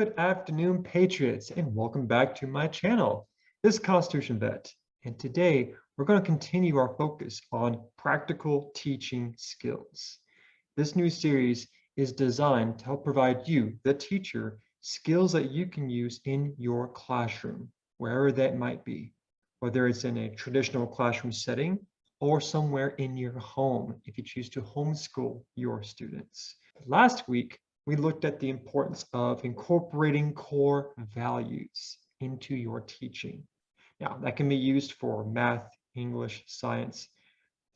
Good afternoon, Patriots, and welcome back to my channel. This is Constitution Vet, and today we're going to continue our focus on practical teaching skills. This new series is designed to help provide you, the teacher, skills that you can use in your classroom, wherever that might be, whether it's in a traditional classroom setting or somewhere in your home if you choose to homeschool your students. Last week, we looked at the importance of incorporating core values into your teaching. Now, that can be used for math, English, science.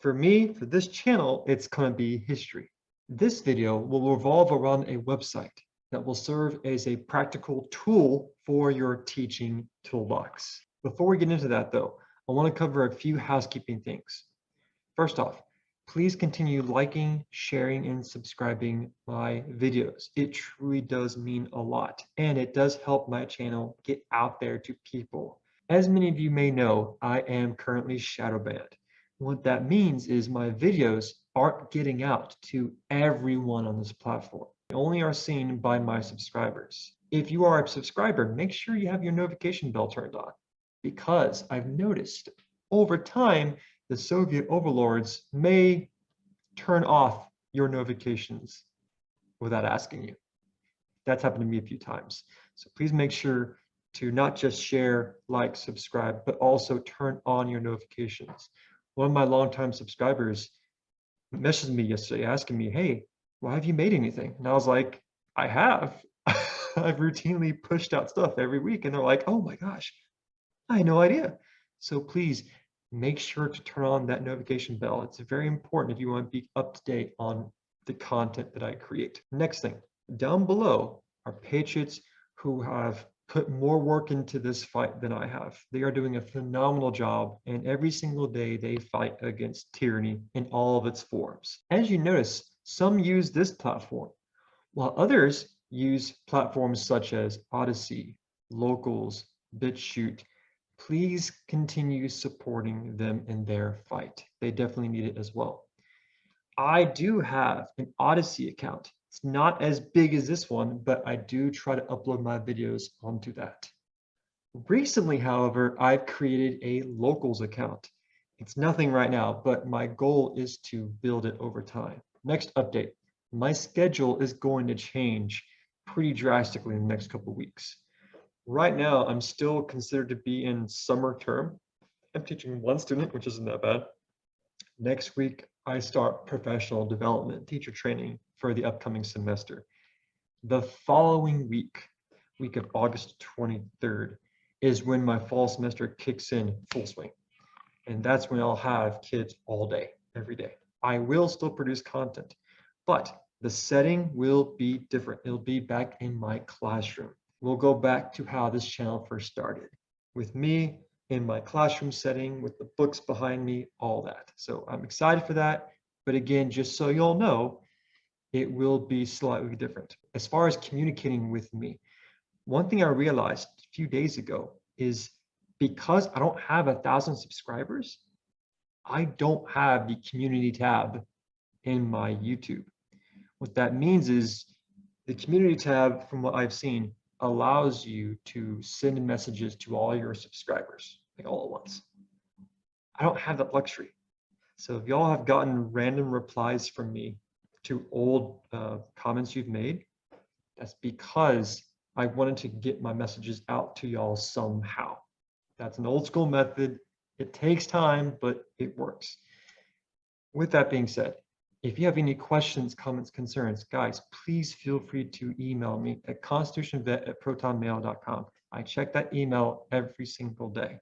For me, for this channel, it's going to be history. This video will revolve around a website that will serve as a practical tool for your teaching toolbox. Before we get into that, though, I want to cover a few housekeeping things. First off, please continue liking, sharing, and subscribing my videos. It truly does mean a lot, and it does help my channel get out there to people. As many of you may know, I am currently shadow banned. What that means is my videos aren't getting out to everyone on this platform. They only are seen by my subscribers. If you are a subscriber, make sure you have your notification bell turned on, because I've noticed over time, the Soviet overlords may turn off your notifications without asking you. That's happened to me a few times. So please make sure to not just share, like, subscribe, but also turn on your notifications. One of my longtime subscribers messaged me yesterday asking me, hey, why have you made anything? And I was like, I have. I've routinely pushed out stuff every week. And they're like, oh my gosh, I had no idea. So please, make sure to turn on that notification bell. It's very important if you want to be up to date on the content that I create. Next thing, down below are patriots who have put more work into this fight than I have. They are doing a phenomenal job, and every single day they fight against tyranny in all of its forms. As you notice, some use this platform, while others use platforms such as Odyssey, Locals, BitChute. Please continue supporting them in their fight. They definitely need it as well. I do have an Odyssey account. It's not as big as this one, but I do try to upload my videos onto that. Recently, however, I've created a Locals account. It's nothing right now, but my goal is to build it over time. Next update, my schedule is going to change pretty drastically in the next couple of weeks. Right now, I'm still considered to be in summer term. I'm teaching one student, which isn't that bad. Next week, I start professional development, teacher training for the upcoming semester. The following week of August 23rd, is when my fall semester kicks in full swing. And that's when I'll have kids all day, every day. I will still produce content, but the setting will be different. It'll be back in my classroom. We'll go back to how this channel first started, with me in my classroom setting, with the books behind me, all that. So I'm excited for that. But again, just so you'll know, it will be slightly different. As far as communicating with me, one thing I realized a few days ago is because I don't have 1,000 subscribers, I don't have the community tab in my YouTube. What that means is the community tab, from what I've seen, allows you to send messages to all your subscribers, like all at once. I don't have that luxury. So if y'all have gotten random replies from me to old comments you've made, that's because I wanted to get my messages out to y'all somehow. That's an old school method. It takes time, but it works. With that being said, if you have any questions, comments, concerns, guys, please feel free to email me at constitutionvet@protonmail.com. I check that email every single day.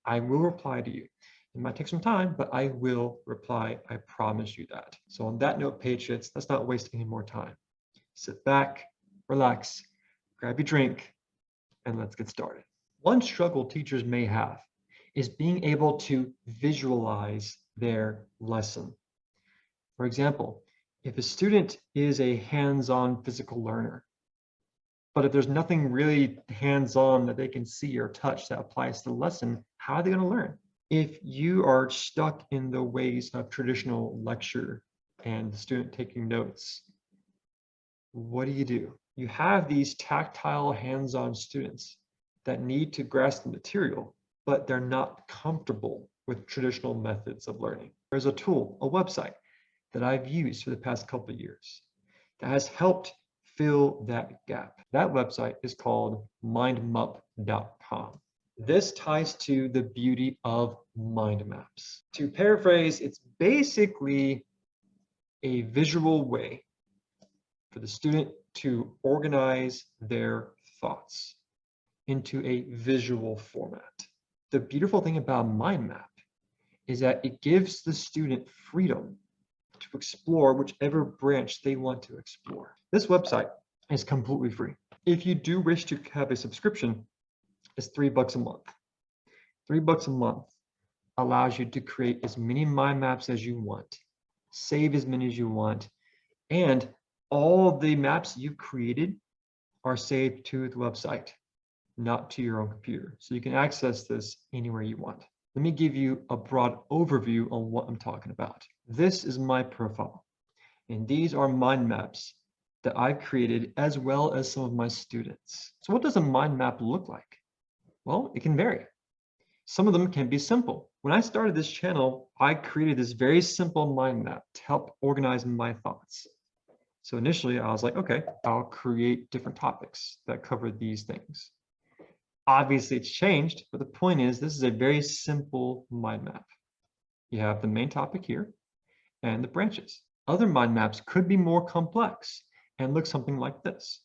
I will reply to you. It might take some time, but I will reply. I promise you that. So on that note, Patriots, let's not waste any more time. Sit back, relax, grab your drink, and let's get started. One struggle teachers may have is being able to visualize their lesson. For example, if a student is a hands-on physical learner, but if there's nothing really hands-on that they can see or touch that applies to the lesson, how are they going to learn? If you are stuck in the ways of traditional lecture and the student taking notes, what do? You have these tactile, hands-on students that need to grasp the material, but they're not comfortable with traditional methods of learning. There's a tool, a website that I've used for the past couple of years that has helped fill that gap. That website is called mindmup.com. This ties to the beauty of mind maps. To paraphrase, it's basically a visual way for the student to organize their thoughts into a visual format. The beautiful thing about a mind map is that it gives the student freedom to explore whichever branch they want to explore. This website is completely free. If you do wish to have a subscription, it's $3 a month. $3 a month allows you to create as many mind maps as you want, save as many as you want, and all the maps you've created are saved to the website, not to your own computer. So you can access this anywhere you want. Let me give you a broad overview on what I'm talking about. This is my profile, and these are mind maps that I've created as well as some of my students. So what does a mind map look like? Well, it can vary. Some of them can be simple. When I started this channel, I created this very simple mind map to help organize my thoughts. So initially I was like, okay, I'll create different topics that cover these things. Obviously it's changed, but the point is this is a very simple mind map. You have the main topic here and the branches. Other mind maps could be more complex and look something like this.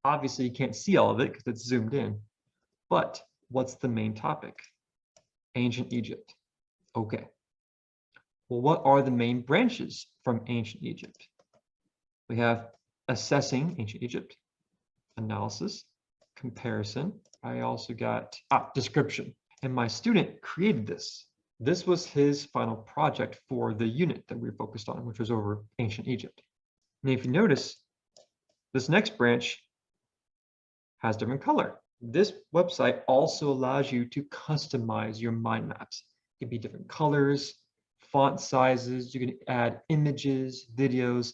Obviously you can't see all of it because it's zoomed in, but what's the main topic? Ancient Egypt. Okay. Well, what are the main branches from ancient Egypt? We have assessing ancient Egypt, analysis, comparison. I also got description. And my student created this. This was his final project for the unit that we were focused on, which was over ancient Egypt. And if you notice, this next branch has different color. This website also allows you to customize your mind maps. It can be different colors, font sizes, you can add images, videos.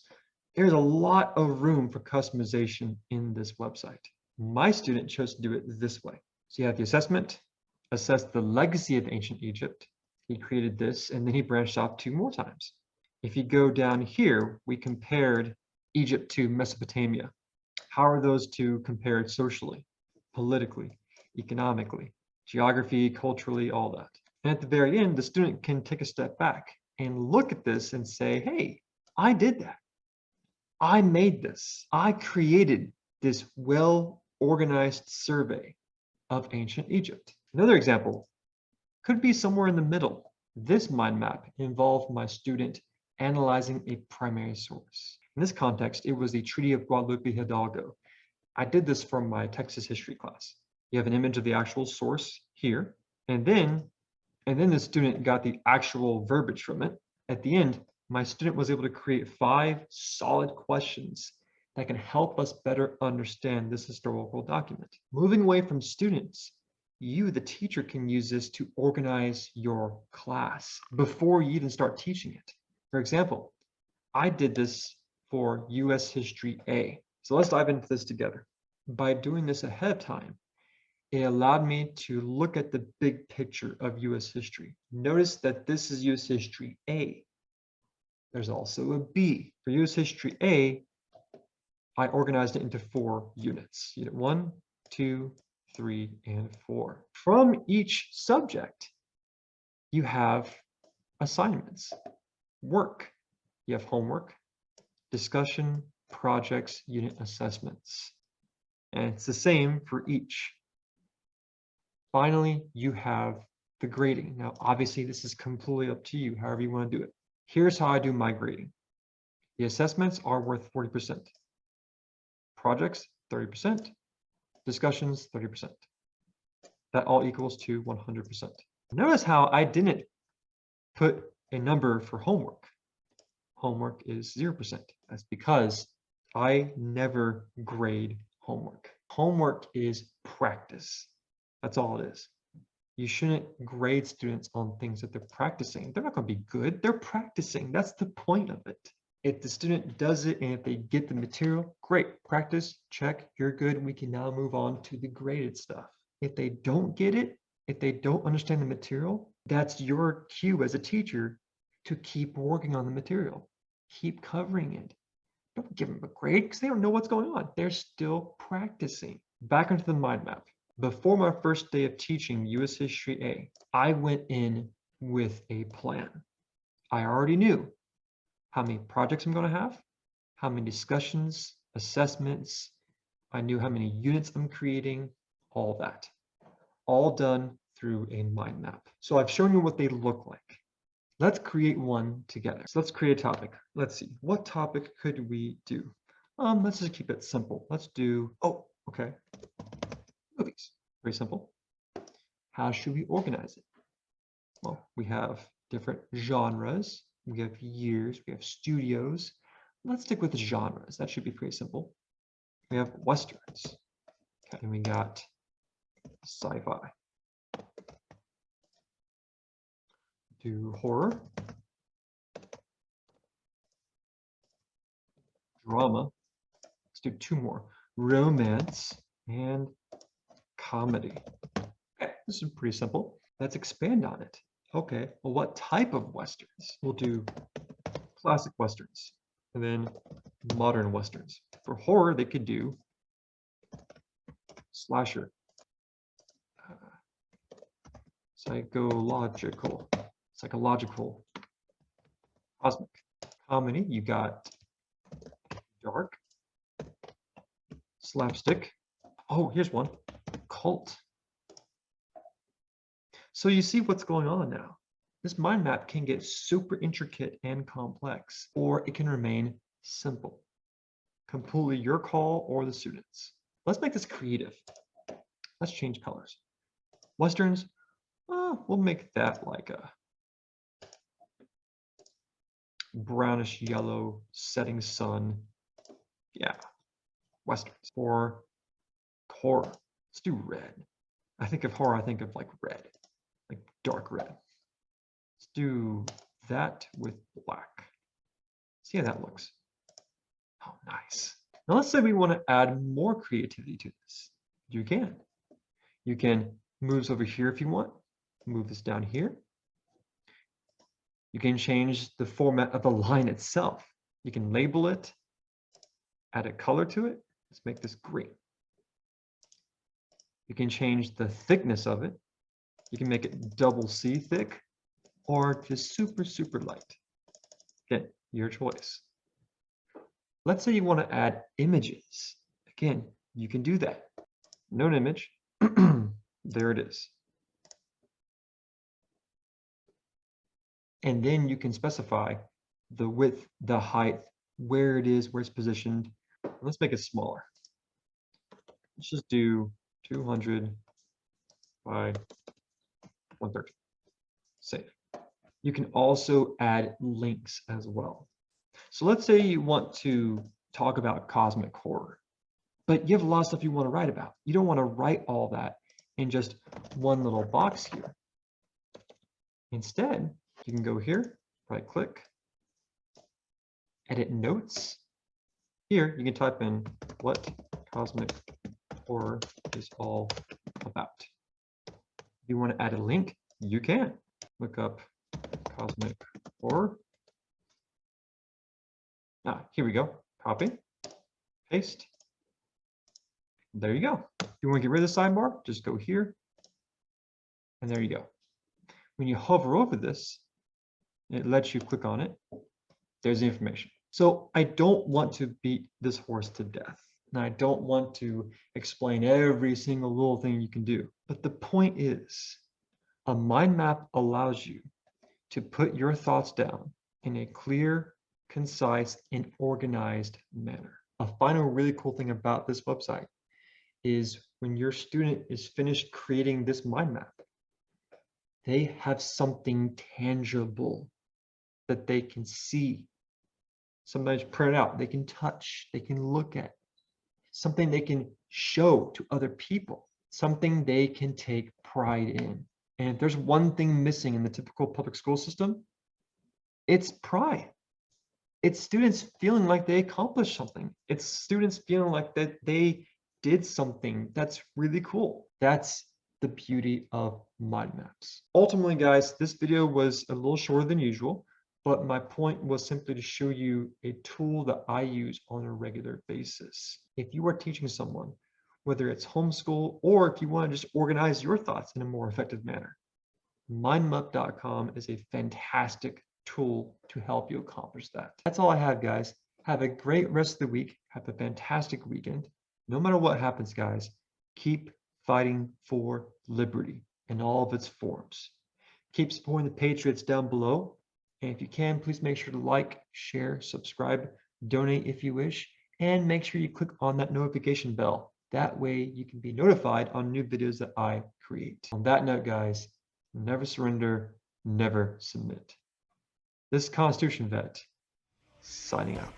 There's a lot of room for customization in this website. My student chose to do it this way. So you have the assessment, assess the legacy of ancient Egypt. He created this and then he branched off 2 more times. If you go down here, we compared Egypt to Mesopotamia. How are those two compared socially, politically, economically, geography, culturally, all that? And at the very end, the student can take a step back and look at this and say, hey, I did that. I made this. I created this well-organized survey of ancient Egypt. Another example could be somewhere in the middle. This mind map involved my student analyzing a primary source. In this context, it was the Treaty of Guadalupe Hidalgo. I did this from my Texas history class. You have an image of the actual source here, and then the student got the actual verbiage from it. At the end, my student was able to create 5 solid questions that can help us better understand this historical document. Moving away from students, you, the teacher, can use this to organize your class before you even start teaching it. For example, I did this for US History A. So let's dive into this together. By doing this ahead of time, it allowed me to look at the big picture of US history. Notice that this is US History A. There's also a B. For US History A, I organized it into 4 units. Unit 1, 2, 3, and 4. From each subject, you have assignments, work. You have homework, discussion, projects, unit assessments. And it's the same for each. Finally, you have the grading. Now, obviously, this is completely up to you, however you want to do it. Here's how I do my grading. The assessments are worth 40%. Projects, 30%. Discussions, 30%. That all equals to 100%. Notice how I didn't put a number for homework. Homework is 0%. That's because I never grade homework. Homework is practice. That's all it is. You shouldn't grade students on things that they're practicing. They're not going to be good. They're practicing. That's the point of it. If the student does it and if they get the material, great. Practice, check, you're good. We can now move on to the graded stuff. If they don't get it, if they don't understand the material, that's your cue as a teacher to keep working on the material. Keep covering it. Don't give them a grade because they don't know what's going on. They're still practicing. Back into the mind map. Before my first day of teaching US History A, I went in with a plan. I already knew how many projects I'm going to have, how many discussions, assessments. I knew how many units I'm creating, all that. All done through a mind map. So I've shown you what they look like. Let's create one together. So let's create a topic. Let's see, what topic could we do? Let's just keep it simple. Let's do, oh, okay, movies. Very simple. How should we organize it? Well, we have different genres. We have years, we have studios. Let's stick with the genres. That should be pretty simple. We have Westerns. Okay, and we got sci-fi. Do horror. Drama. Let's do two more. Romance and comedy. Okay, this is pretty simple. Let's expand on it. Okay, well, what type of Westerns? We'll do classic Westerns and then modern Westerns. For horror, they could do slasher, psychological, cosmic. Comedy, you got dark, slapstick. Oh, here's one, cult. So you see what's going on now. This mind map can get super intricate and complex, or it can remain simple. Completely your call or the students. Let's make this creative. Let's change colors. Westerns, we'll make that like a brownish yellow, setting sun. Yeah, Westerns. Or horror, let's do red. I think of horror, I think of like red, like dark red. Let's do that with black. See how that looks. Oh, nice. Now let's say we want to add more creativity to this. You can. You can move this over here if you want. Move this down here. You can change the format of the line itself. You can label it, add a color to it. Let's make this green. You can change the thickness of it. You can make it double C thick or just super, super light. Again, your choice. Let's say you want to add images. Again, you can do that. Note image. There it is. And then you can specify the width, the height, where it is, where it's positioned. Let's make it smaller. Let's just do 200 by 130. Save. You can also add links as well. So let's say you want to talk about cosmic horror, but you have a lot of stuff you want to write about. You don't want to write all that in just one little box here. Instead, you can go here, right click, edit notes. Here, you can type in what cosmic horror is all about. If you want to add a link, you can. Look up cosmic horror. Here we go. Copy, paste. There you go. If you want to get rid of the sidebar, just go here. And there you go. When you hover over this, it lets you click on it. There's the information. So I don't want to beat this horse to death. And I don't want to explain every single little thing you can do. But the point is, a mind map allows you to put your thoughts down in a clear, concise, and organized manner. A final really cool thing about this website is when your student is finished creating this mind map, they have something tangible that they can see. Sometimes print it out, they can touch, they can look at, something they can show to other people, something they can take pride in. And if there's one thing missing in the typical public school system, it's pride. It's students feeling like they accomplished something. It's students feeling like that they did something that's really cool. That's the beauty of mind maps. Ultimately, guys, this video was a little shorter than usual, but my point was simply to show you a tool that I use on a regular basis. If you are teaching someone, whether it's homeschool or if you want to just organize your thoughts in a more effective manner, mindmap.com is a fantastic tool to help you accomplish that. That's all I have, guys. Have a great rest of the week. Have a fantastic weekend. No matter what happens, guys, keep fighting for liberty in all of its forms. Keep supporting the Patriots down below. And if you can, please make sure to like, share, subscribe, donate if you wish, and make sure you click on that notification bell. That way you can be notified on new videos that I create. On that note, guys, never surrender, never submit. This is Constitution Vet, signing out.